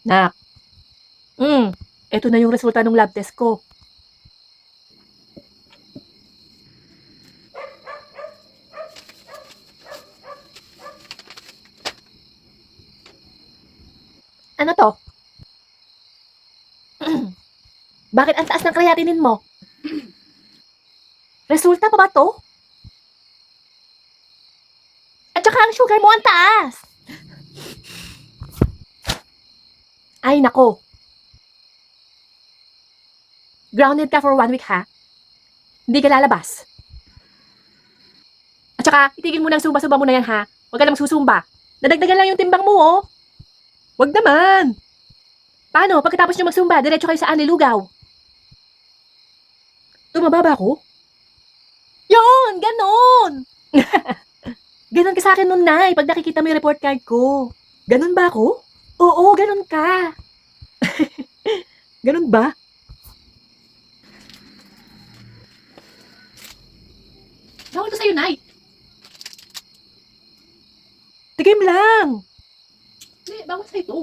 Nak, eto na yung resulta ng lab test ko. Ano to? Bakit ang taas ng creatinine mo? Resulta pa ba to? At saka ang sugar mo ang taas. Ay, nako. Grounded ka for 1 week, ha? Hindi ka lalabas. At saka, itigil mo ng sumba-sumba mo na yan, ha? Huwag ka lang susumba. Nadagdagan lang yung timbang mo, oh. Huwag naman. Paano? Pagkatapos nyo magsumba, diretso kayo sa Anlilugaw. Tumaba ba ako? Yun! Ganon! Ganon ka sa akin nun, Nay, pag nakikita mo yung report card ko. Ganon ba ako? Oo, ganon ka. Ganon ba? Bawal to sa'yo, Nay. Tigim lang. Hindi, bawal sa'yo to.